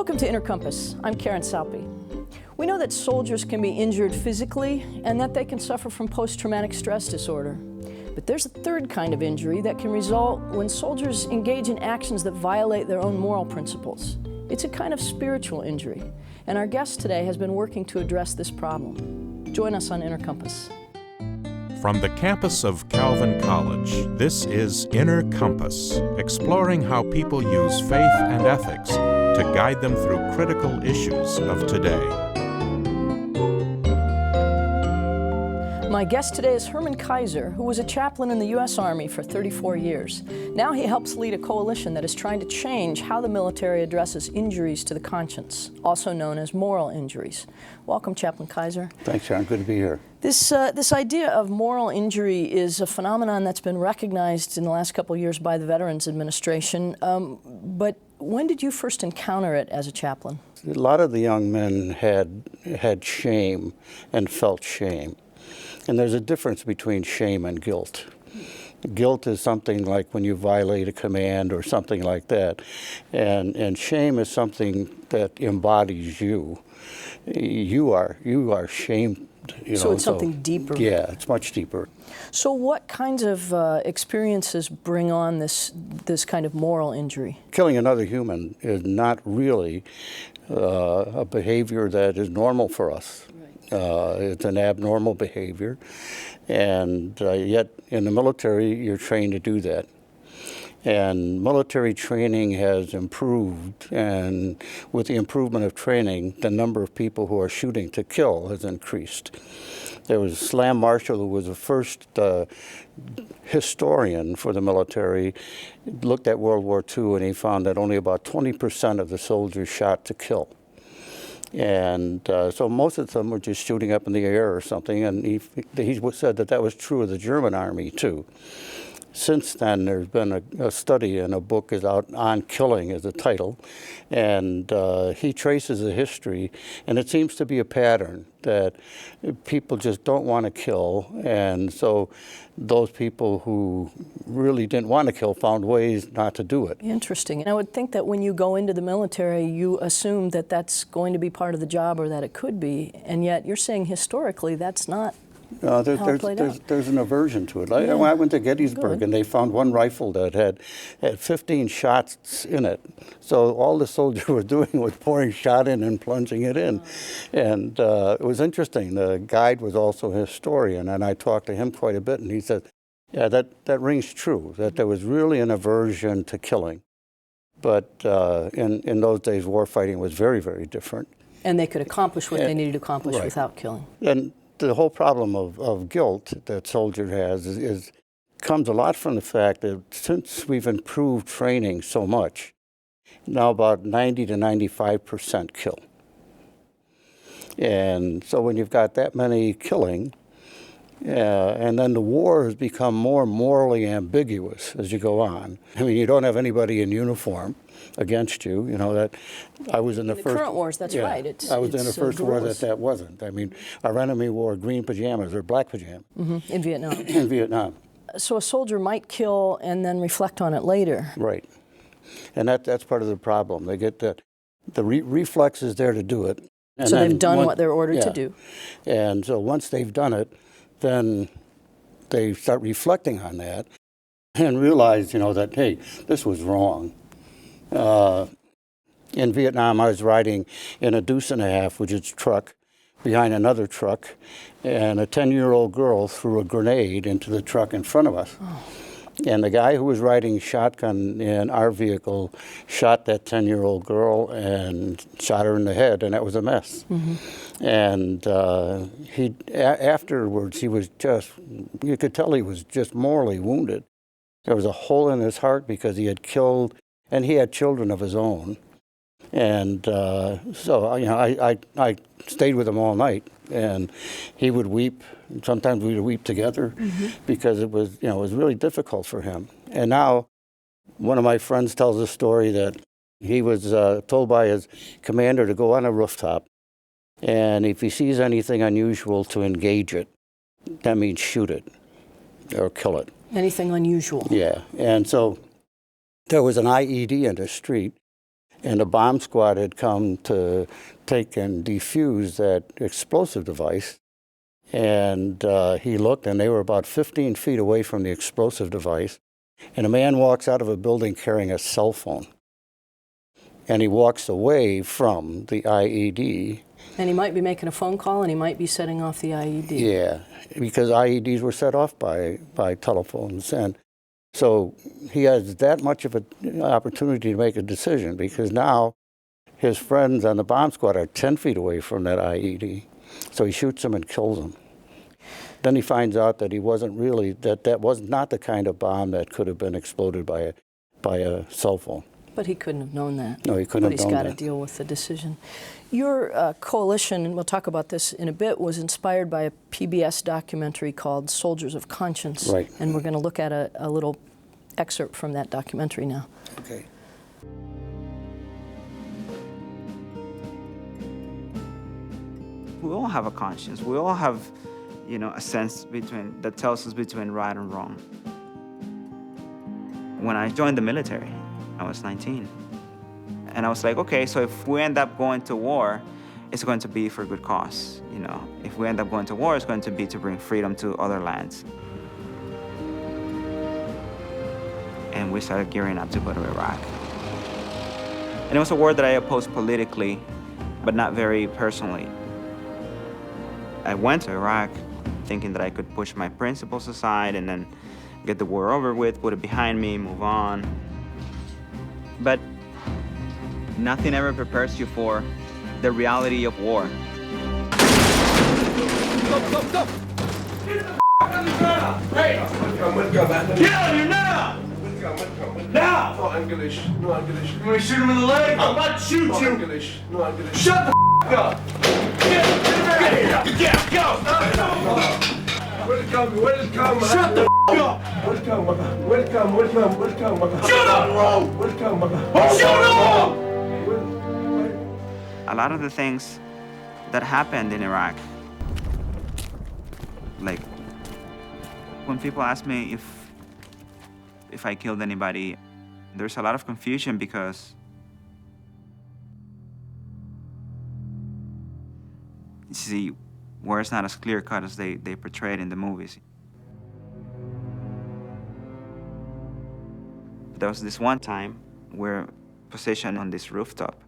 Welcome to Inner Compass. I'm Karen Saupe. We know that soldiers can be injured physically and that they can suffer from post-traumatic stress disorder. But there's a third kind of injury that can result when soldiers engage in actions that violate their own moral principles. It's a kind of spiritual injury, and our guest today has been working to address this problem. Join us on Inner Compass. From the campus of Calvin College, this is Inner Compass, exploring how people use faith and ethics to guide them through critical issues of today. My guest today is Herman Keizer, who was a chaplain in the U.S. Army for 34 years. Now he helps lead a coalition that is trying to change how the military addresses injuries to the conscience, also known as moral injuries. Welcome, Chaplain Keizer. Thanks, John. Good to be here. This idea of moral injury is a phenomenon that's been recognized in the last couple of years by the Veterans Administration. But when did you first encounter it as a chaplain? A lot of the young men had shame and felt shame. And there's a difference between shame and guilt. Guilt is something like when you violate a command or something like that. And shame is something that embodies you. You are shamed. So it's something deeper. Yeah, it's much deeper. So what kinds of experiences bring on this kind of moral injury? Killing another human is not really a behavior that is normal for us. It's an abnormal behavior, and yet in the military you're trained to do that. And military training has improved, and with the improvement of training, the number of people who are shooting to kill has increased. There was Slam Marshall, who was the first historian for the military, looked at World War II, and he found that only about 20% of the soldiers shot to kill. And so most of them were just shooting up in the air or something, and he said that was true of the German army too. Since then, there's been a study, and a book is out on killing as a title, and he traces the history, and it seems to be a pattern that people just don't want to kill, and so those people who really didn't want to kill found ways not to do it. Interesting. And I would think that when you go into the military, you assume that that's going to be part of the job, or that it could be, and yet you're saying historically that's not. There's an aversion to it. I went to Gettysburg, and they found one rifle that had 15 shots in it. So all the soldier was doing was pouring shot in and plunging it in. And it was interesting. The guide was also a historian, and I talked to him quite a bit, and he said, yeah, that rings true, that there was really an aversion to killing. But in those days, war fighting was very, very different. And they could accomplish what they needed to accomplish without killing. And the whole problem of guilt that soldier has comes a lot from the fact that since we've improved training so much, now about 90 to 95% kill. And so when you've got that many killing, and then the war has become more morally ambiguous as you go on. I mean, you don't have anybody in uniform against you. You know that I was in the first current wars. That's right. I was in the first war that wasn't. I mean, our enemy wore green pajamas or black pajamas. In Vietnam. In Vietnam. So a soldier might kill and then reflect on it later. Right, and that's part of the problem. They get the reflex is there to do it. And so they've done what they're ordered to do. And so once they've done it, then they start reflecting on that and realize, that, hey, this was wrong. In Vietnam, I was riding in a deuce and a half, which is a truck, behind another truck, and a 10-year-old girl threw a grenade into the truck in front of us. Oh. And the guy who was riding shotgun in our vehicle shot that 10-year-old girl and shot her in the head, and that was a mess. Mm-hmm. And afterwards, he was you could tell he was just morally wounded. There was a hole in his heart because he had killed, and he had children of his own. And so, I stayed with him all night, and he would weep. Sometimes we would weep together because it was really difficult for him. And now, one of my friends tells a story that he was told by his commander to go on a rooftop, and if he sees anything unusual, to engage it. That means shoot it or kill it. Anything unusual. Yeah, and so there was an IED in the street, And the bomb squad had come to take and defuse that explosive device. And he looked, and they were about 15 feet away from the explosive device. And a man walks out of a building carrying a cell phone. And he walks away from the IED. And he might be making a phone call, and he might be setting off the IED. Yeah, because IEDs were set off by telephones. And so he has that much of an opportunity to make a decision, because now his friends on the bomb squad are 10 feet away from that IED. So he shoots them and kills them. Then he finds out that he wasn't really, that was not the kind of bomb that could have been exploded by a cell phone. But he couldn't have known that. No, he couldn't have known that. But he's got to deal with the decision. Your coalition, and we'll talk about this in a bit, was inspired by a PBS documentary called Soldiers of Conscience. Right. And we're going to look at a little excerpt from that documentary now. Okay. We all have a conscience. We all have, a sense that tells us between right and wrong. When I joined the military, I was 19. And I was like, okay, so if we end up going to war, it's going to be for good cause. If we end up going to war, it's going to be to bring freedom to other lands. And we started gearing up to go to Iraq. And it was a war that I opposed politically, but not very personally. I went to Iraq thinking that I could push my principles aside and then get the war over with, put it behind me, move on. But nothing ever prepares you for the reality of war. Go! Get the Hey! Welcome, man. Get on here now! Welcome. Now! No English. You want me to shoot him in the leg? I'm about to shoot you! No English. Shut the up! Get here! Go! Welcome, man. Shut the up! Welcome. Shut up! Welcome. Shut up! A lot of the things that happened in Iraq, like when people ask me if I killed anybody, there's a lot of confusion because you see, war is not as clear-cut as they portray it in the movies. There was this one time we're positioned on this rooftop.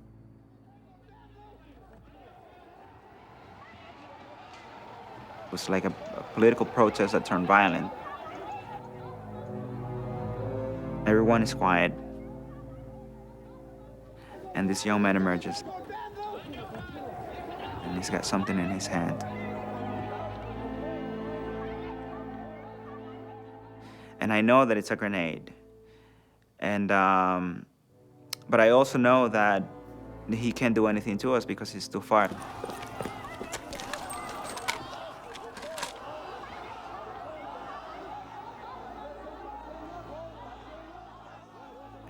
It was like a political protest that turned violent. Everyone is quiet. And this young man emerges. And he's got something in his hand. And I know that it's a grenade. And, but I also know that he can't do anything to us because he's too far.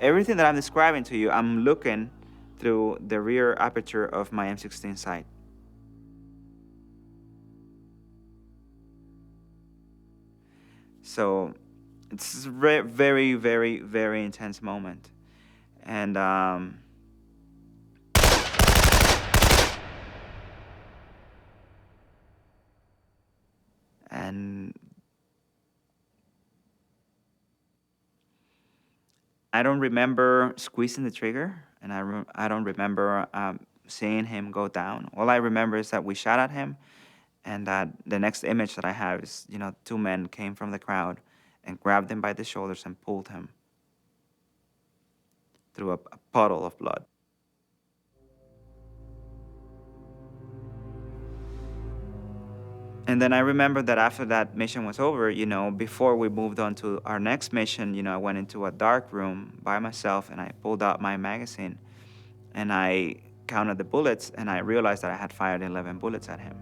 Everything that I'm describing to you, I'm looking through the rear aperture of my M16 sight. So it's a very, very, very intense moment. And I don't remember squeezing the trigger, and I don't remember seeing him go down. All I remember is that we shot at him, and that the next image that I have is, two men came from the crowd and grabbed him by the shoulders and pulled him through a puddle of blood. And then I remember that after that mission was over, before we moved on to our next mission, I went into a dark room by myself and I pulled out my magazine and I counted the bullets and I realized that I had fired 11 bullets at him.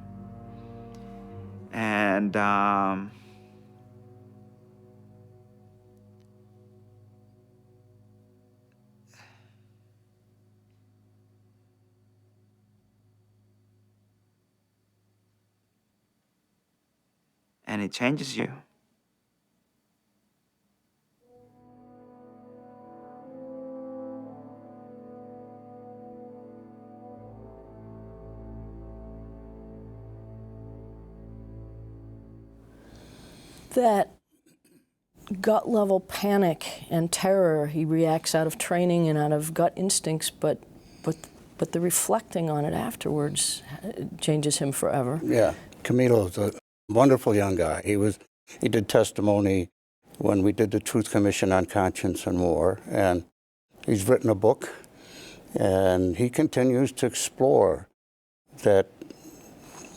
And it changes you. that gut level panic and terror, he reacts out of training and out of gut instincts, but the reflecting on it afterwards changes him forever. Yeah, Camilo's a wonderful young guy. He did testimony when we did the Truth Commission on Conscience and War, and he's written a book, and he continues to explore that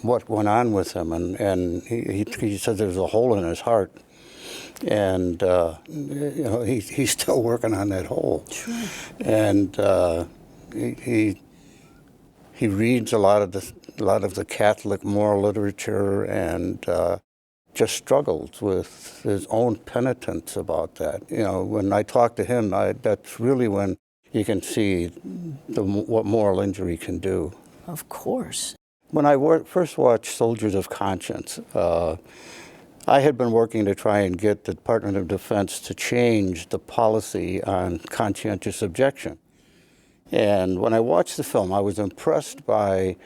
what went on with him, and he says there's a hole in his heart, and you know, he's still working on that hole. Sure. And he reads a lot of the Catholic moral literature, and just struggles with his own penitence about that. You know, when I talk to him, that's really when you can see what moral injury can do. Of course. When I first watched Soldiers of Conscience, I had been working to try and get the Department of Defense to change the policy on conscientious objection. And when I watched the film, I was impressed by,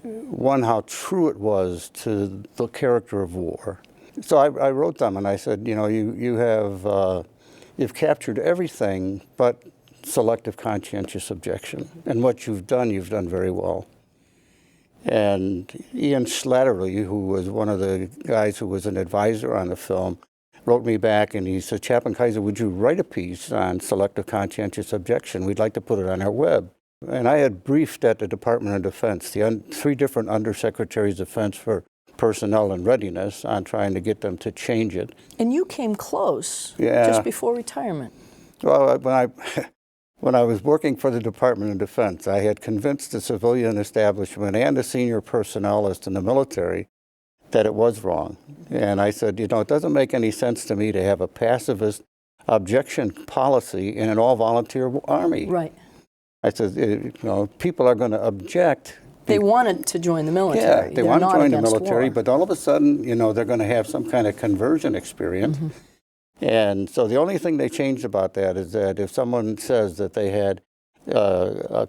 one, how true it was to the character of war. So I wrote them and I said, you know, you've captured everything but selective conscientious objection. And what you've done very well. And Ian Slattery, who was one of the guys who was an advisor on the film, wrote me back and he said, Chaplain Keizer, would you write a piece on selective conscientious objection? We'd like to put it on our web. And I had briefed at the Department of Defense, the 3 different undersecretaries of defense for personnel and readiness, on trying to get them to change it. And you came close, yeah, just before retirement. Well, when I was working for the Department of Defense, I had convinced the civilian establishment and the senior personnelists in the military that it was wrong. And I said, you know, it doesn't make any sense to me to have a pacifist objection policy in an all-volunteer army. Right. I said, you know, people are going to object. They wanted to join the military. Yeah, they want to join the military, war. but all of a sudden, you know, they're going to have some kind of conversion experience. Mm-hmm. And so the only thing they changed about that is that if someone says that they had a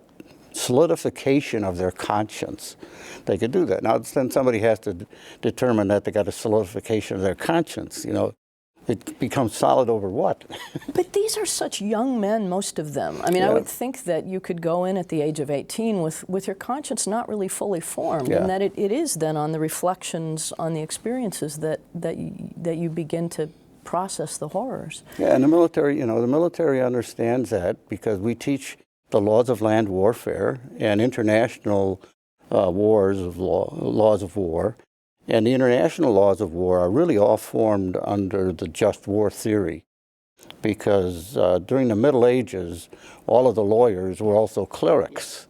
solidification of their conscience, they could do that. Now, then somebody has to determine that they got a solidification of their conscience. You know, it becomes solid over what? But these are such young men, most of them. I mean, yeah. I would think that you could go in at the age of 18 with your conscience not really fully formed, yeah. and that it is then on the reflections, on the experiences that you begin to process the horrors. Yeah, and the military, you know, the military understands that because we teach the laws of land warfare and international laws of war. And the international laws of war are really all formed under the just war theory, because during the Middle Ages, all of the lawyers were also clerics.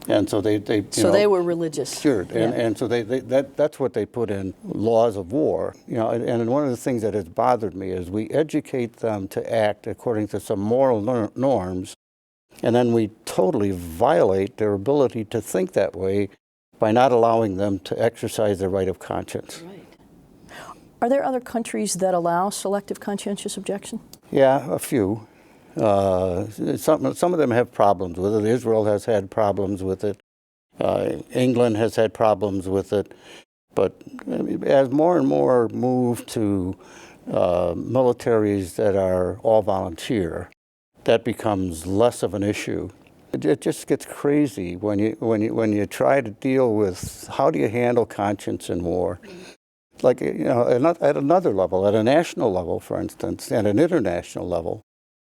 And so they they were religious. Sure, and so that's what they put in laws of war. You know, and one of the things that has bothered me is we educate them to act according to some moral norms, and then we totally violate their ability to think that way by not allowing them to exercise their right of conscience. Right. Are there other countries that allow selective conscientious objection? Yeah, a few. Some of them have problems with it. Israel has had problems with it. England has had problems with it. But as more and more move to militaries that are all volunteer, that becomes less of an issue. It just gets crazy when you try to deal with how do you handle conscience in war. Like, you know, at another level, at a national level, for instance, and an international level,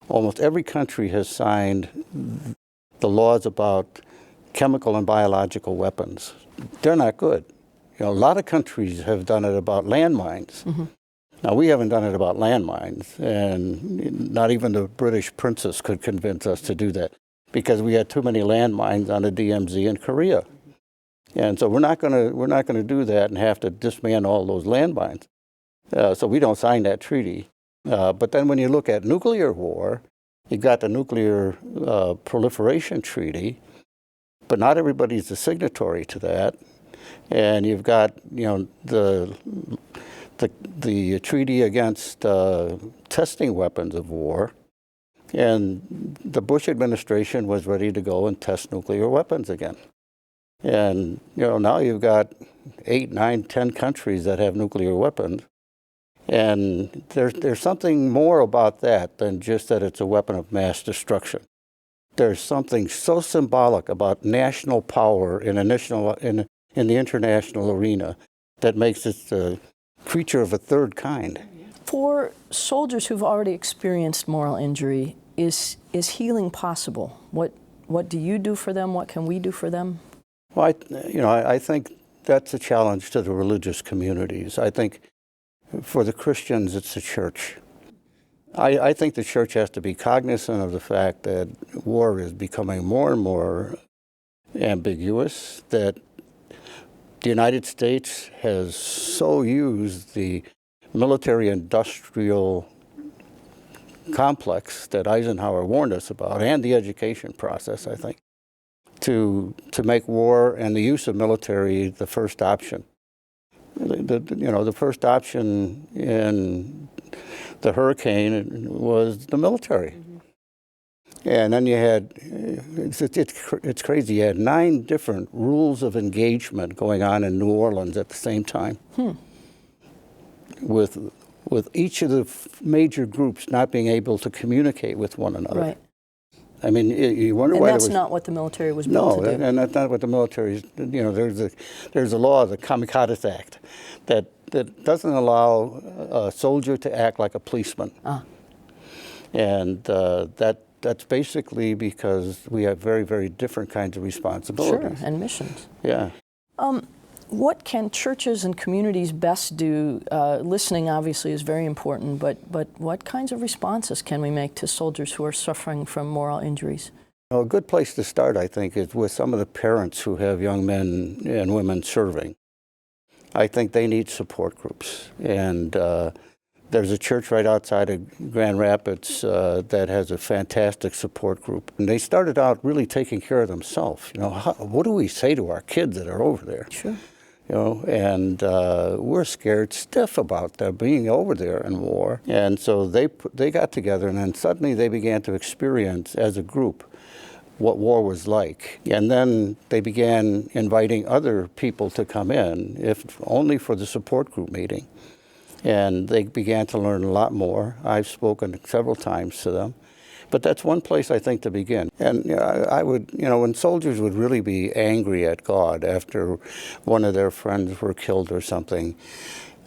almost every country has signed the laws about chemical and biological weapons. They're not good. You know, a lot of countries have done it about landmines. Mm-hmm. Now, we haven't done it about landmines, and not even the British princess could convince us to do that, because we had too many landmines on the DMZ in Korea. And so we're not going to do that and have to dismantle all those landmines. So we don't sign that treaty. But then when you look at nuclear war, you've got the Nuclear Proliferation Treaty, but not everybody's a signatory to that. And you've got, you know, the treaty against testing weapons of war. And the Bush administration was ready to go and test nuclear weapons again. And, you know, now you've got 8, 9, 10 countries that have nuclear weapons. And there's something more about that than just that it's a weapon of mass destruction. There's something so symbolic about national power in the international arena that makes it a creature of a third kind. For soldiers who've already experienced moral injury, is healing possible? What do you do for them? What can we do for them? Well, I think that's a challenge to the religious communities. I think for the Christians, it's the church. I think the church has to be cognizant of the fact that war is becoming more and more ambiguous, that the United States has so used the military-industrial complex that Eisenhower warned us about, and the education process, I think, to make war and the use of military the first option. The first option in the hurricane was the military. And then you had, it's crazy, you had 9 different rules of engagement going on in New Orleans at the same time. With each of the major groups not being able to communicate with one another. Right. I mean, you wonder why that's not what the military was built to do. No, and that's not what the military is. There's a law, the Kamikaze Act, that doesn't allow a soldier to act like a policeman. And that's basically because we have very, very different kinds of responsibilities. Sure, and missions. Yeah. What can churches and communities best do? Listening obviously is very important, but what kinds of responses can we make to soldiers who are suffering from moral injuries? Well, a good place to start, I think, is with some of the parents who have young men and women serving. I think they need support groups. And there's a church right outside of Grand Rapids that has a fantastic support group. And they started out really taking care of themselves. What do we say to our kids that are over there? Sure. And we're scared stiff about them being over there in war. And so they got together, and then suddenly they began to experience as a group what war was like. And then they began inviting other people to come in, if only for the support group meeting. And they began to learn a lot more. I've spoken several times to them. But that's one place, I think, to begin. And I would, when soldiers would really be angry at God after one of their friends were killed or something,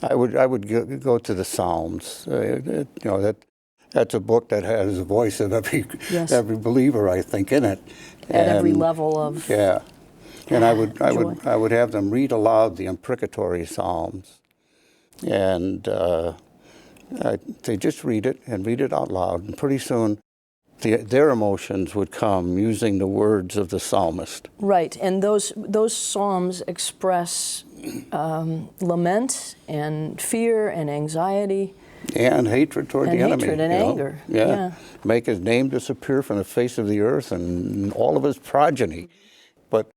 I would go to the Psalms. That's a book that has the voice of every believer, I think, in it. At every level of And I would have them read aloud the imprecatory Psalms, and they just read it and read it out loud, and pretty soon their emotions would come using the words of the psalmist. Right, and those psalms express lament and fear and anxiety. And hatred toward the enemy. And hatred and anger. Yeah. Make his name disappear from the face of the earth and all of his progeny. But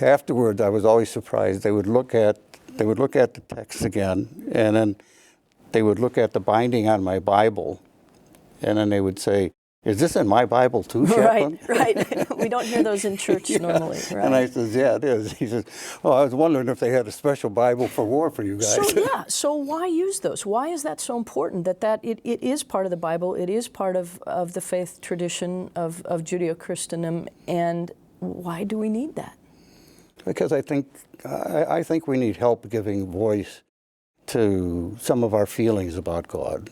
afterwards, I was always surprised. They would look at the text again, and then they would look at the binding on my Bible, and then they would say, "Is this in my Bible too, chaplain?" Right. We don't hear those in church normally. Right. And I says, "Yeah, it is." He says, "Oh, I was wondering if they had a special Bible for war for you guys." So why use those? Why is that so important? That it is part of the Bible. It is part of the faith tradition of Judeo-Christendom. And why do we need that? Because I think we need help giving voice to some of our feelings about God.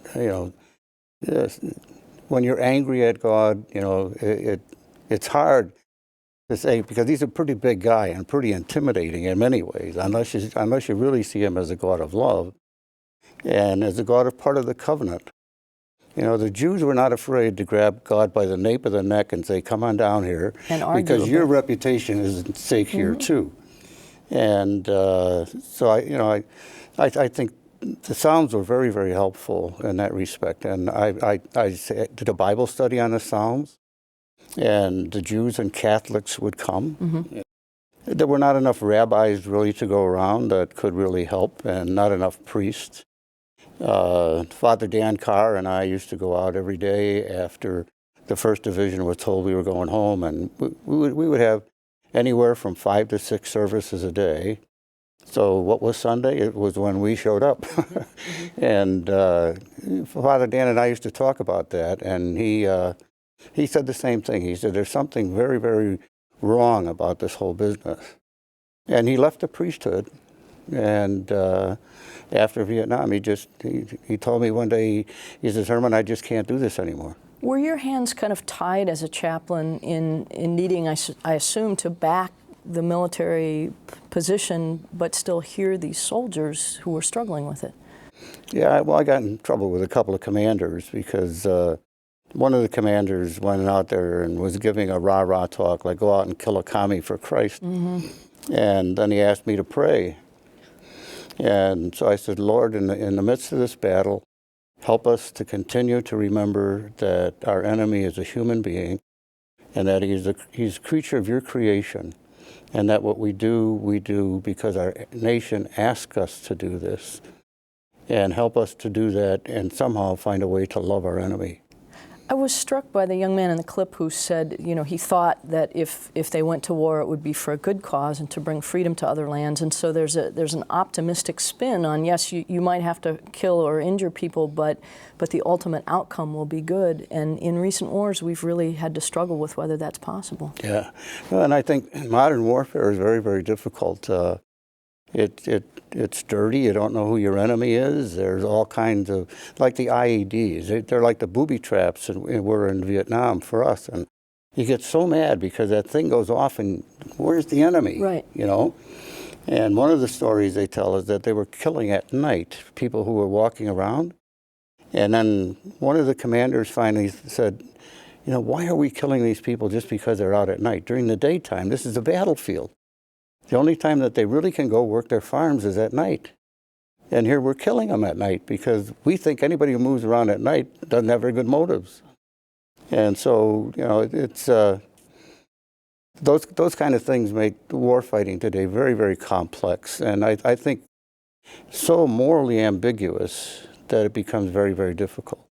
When you're angry at God, it's hard to say, because he's a pretty big guy and pretty intimidating in many ways, unless you really see him as a God of love and as a God of part of the covenant. The Jews were not afraid to grab God by the nape of the neck and say, "Come on down here," and argue because your reputation is at stake here too. And so I think the Psalms were very, very helpful in that respect. And I did a Bible study on the Psalms, and the Jews and Catholics would come. Mm-hmm. There were not enough rabbis really to go around that could really help, and not enough priests. Father Dan Carr and I used to go out every day after the 1st Division was told we were going home, and we would have anywhere from 5 to 6 services a day. So what was Sunday? It was when we showed up. And Father Dan and I used to talk about that, and he said the same thing. He said, there's something very, very wrong about this whole business. And he left the priesthood, and after Vietnam, he told me one day, he says, Herman, I just can't do this anymore. Were your hands kind of tied as a chaplain in needing, I assume, to back the military position, but still hear these soldiers who were struggling with it? Yeah, well, I got in trouble with a couple of commanders because one of the commanders went out there and was giving a rah-rah talk, like go out and kill a commie for Christ. And then he asked me to pray. And so I said, Lord, in the midst of this battle, help us to continue to remember that our enemy is a human being and that he's a creature of your creation, and that what we do because our nation asks us to do this, and help us to do that and somehow find a way to love our enemy. I was struck by the young man in the clip who said, you know, he thought that if they went to war, it would be for a good cause and to bring freedom to other lands. And so there's an optimistic spin on, yes, you might have to kill or injure people, but the ultimate outcome will be good. And in recent wars, we've really had to struggle with whether that's possible. Yeah, well, and I think modern warfare is very, very difficult. It's dirty. You don't know who your enemy is. There's all kinds of, like the IEDs. They're like the booby traps, and we're in Vietnam for us. And you get so mad because that thing goes off, and where's the enemy? Right. You know. And one of the stories they tell is that they were killing at night people who were walking around. And then one of the commanders finally said, you know, why are we killing these people just because they're out at night? During the daytime, this is a battlefield. The only time that they really can go work their farms is at night. And here we're killing them at night because we think anybody who moves around at night doesn't have very good motives. And so, you know, it's those kind of things make war fighting today very, very complex. And I think so morally ambiguous that it becomes very, very difficult.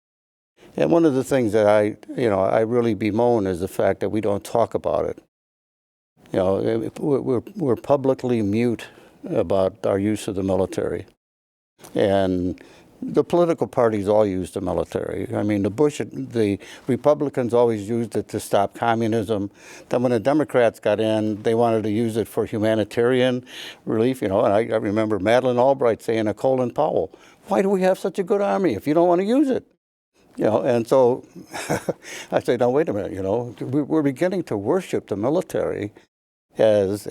And one of the things that I really bemoan is the fact that we don't talk about it. You know, we're publicly mute about our use of the military. And the political parties all use the military. I mean, the Republicans always used it to stop communism. Then when the Democrats got in, they wanted to use it for humanitarian relief, you know. And I remember Madeleine Albright saying to Colin Powell, why do we have such a good army if you don't want to use it? You know, and so I say, no, wait a minute, you know, we're beginning to worship the military as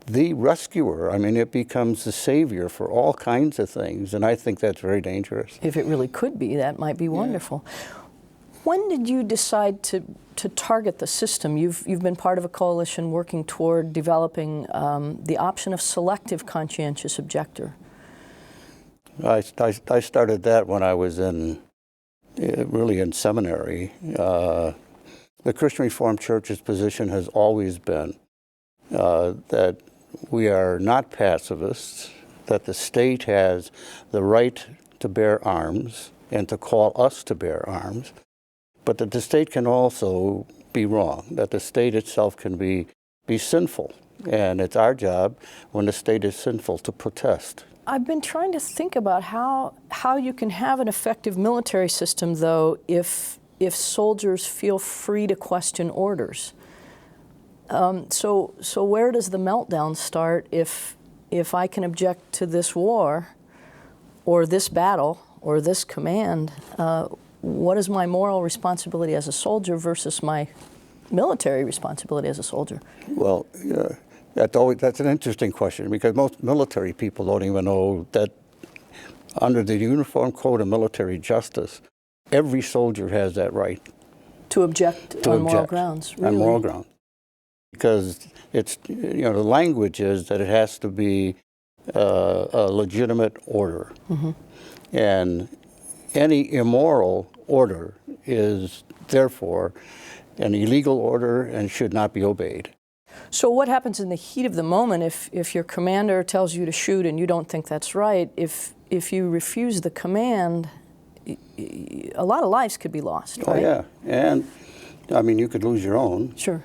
the rescuer. I mean, it becomes the savior for all kinds of things, and I think that's very dangerous. If it really could be, that might be wonderful. When did you decide to target the system? You've been part of a coalition working toward developing the option of selective conscientious objector. I started that when I was really in seminary. The Christian Reformed Church's position has always been that we are not pacifists, that the state has the right to bear arms and to call us to bear arms, but that the state can also be wrong, that the state itself can be sinful. And it's our job, when the state is sinful, to protest. I've been trying to think about how you can have an effective military system, though, if soldiers feel free to question orders. So where does the meltdown start if I can object to this war or this battle or this command? What is my moral responsibility as a soldier versus my military responsibility as a soldier? Well, that's an interesting question, because most military people don't even know that under the Uniform Code of Military Justice, every soldier has that right. To object on moral grounds, really? On moral grounds. Because it's, you know, the language is that it has to be a legitimate order. Mm-hmm. And any immoral order is therefore an illegal order and should not be obeyed. So what happens in the heat of the moment if your commander tells you to shoot and you don't think that's right? If you refuse the command, a lot of lives could be lost, right? Oh, yeah. And, I mean, you could lose your own. Sure.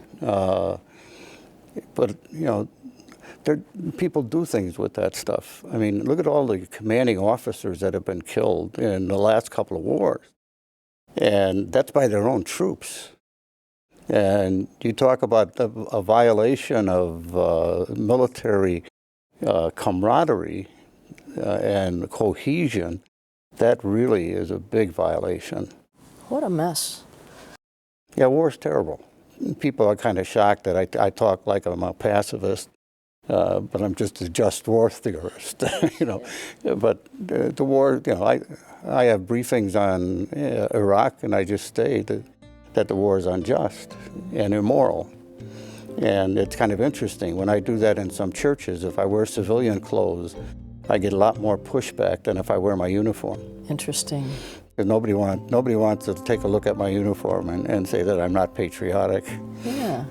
But, you know, people do things with that stuff. I mean, look at all the commanding officers that have been killed in the last couple of wars. And that's by their own troops. And you talk about a violation of military camaraderie and cohesion, that really is a big violation. What a mess. Yeah, war's terrible. People are kind of shocked that I talk like I'm a pacifist, but I'm just a just war theorist, you know. But the war, you know, I have briefings on Iraq, and I just state that the war is unjust and immoral. And it's kind of interesting. When I do that in some churches, if I wear civilian clothes, I get a lot more pushback than if I wear my uniform. Interesting. Because nobody wants to take a look at my uniform and say that I'm not patriotic. Yeah.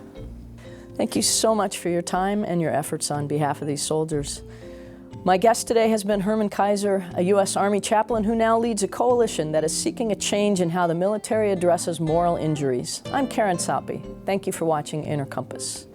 Thank you so much for your time and your efforts on behalf of these soldiers. My guest today has been Herman Keizer, a U.S. Army chaplain who now leads a coalition that is seeking a change in how the military addresses moral injuries. I'm Karen Saupe. Thank you for watching Inner Compass.